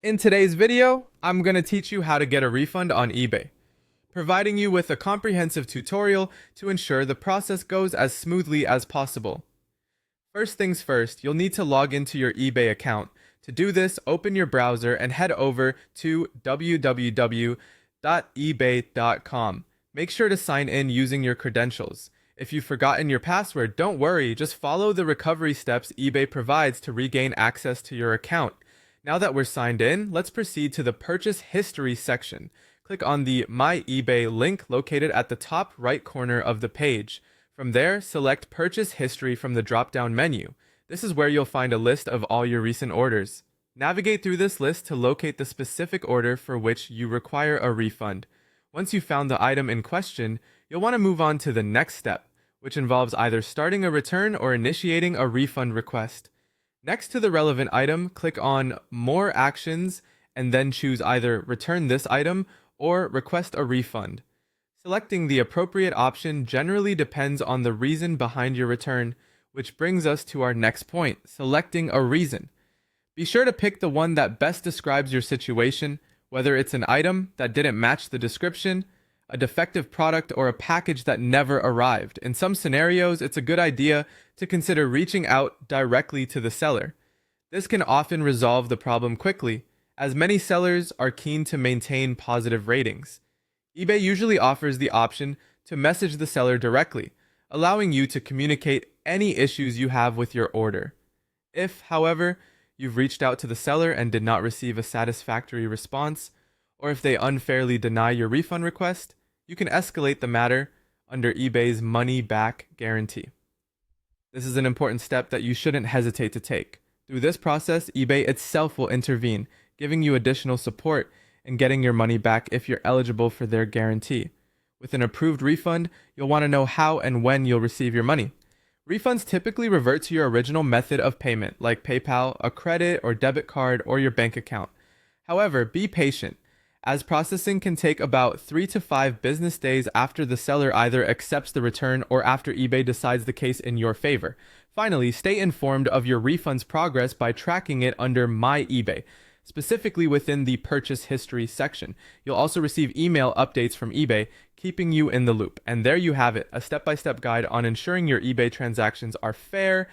In today's video, I'm going to teach you how to get a refund on eBay, providing you with a comprehensive tutorial to ensure the process goes as smoothly as possible. First things first, you'll need to log into your eBay account. To do this, open your browser and head over to www.ebay.com. Make sure to sign in using your credentials. If you've forgotten your password, don't worry, just follow the recovery steps eBay provides to regain access to your account. Now that we're signed in, let's proceed to the Purchase History section. Click on the My eBay link located at the top right corner of the page. From there, select Purchase History from the drop-down menu. This is where you'll find a list of all your recent orders. Navigate through this list to locate the specific order for which you require a refund. Once you've found the item in question, you'll want to move on to the next step, which involves either starting a return or initiating a refund request. Next to the relevant item, click on More Actions and then choose either Return this item or Request a refund. Selecting the appropriate option generally depends on the reason behind your return, which brings us to our next point, selecting a reason. Be sure to pick the one that best describes your situation, whether it's an item that didn't match the description, a defective product, or a package that never arrived. In some scenarios, it's a good idea to consider reaching out directly to the seller. This can often resolve the problem quickly, as many sellers are keen to maintain positive ratings. eBay usually offers the option to message the seller directly, allowing you to communicate any issues you have with your order. If, however, you've reached out to the seller and did not receive a satisfactory response, or if they unfairly deny your refund request, you can escalate the matter under eBay's money-back guarantee. This is an important step that you shouldn't hesitate to take. Through this process, eBay itself will intervene, giving you additional support in getting your money back if you're eligible for their guarantee. With an approved refund, you'll want to know how and when you'll receive your money. Refunds typically revert to your original method of payment, like PayPal, a credit or debit card, or your bank account. However, be patient, as processing can take about 3 to 5 business days after the seller either accepts the return or after eBay decides the case in your favor. Finally, stay informed of your refund's progress by tracking it under My eBay, specifically within the Purchase History section. You'll also receive email updates from eBay, keeping you in the loop. And there you have it, a step-by-step guide on ensuring your eBay transactions are fair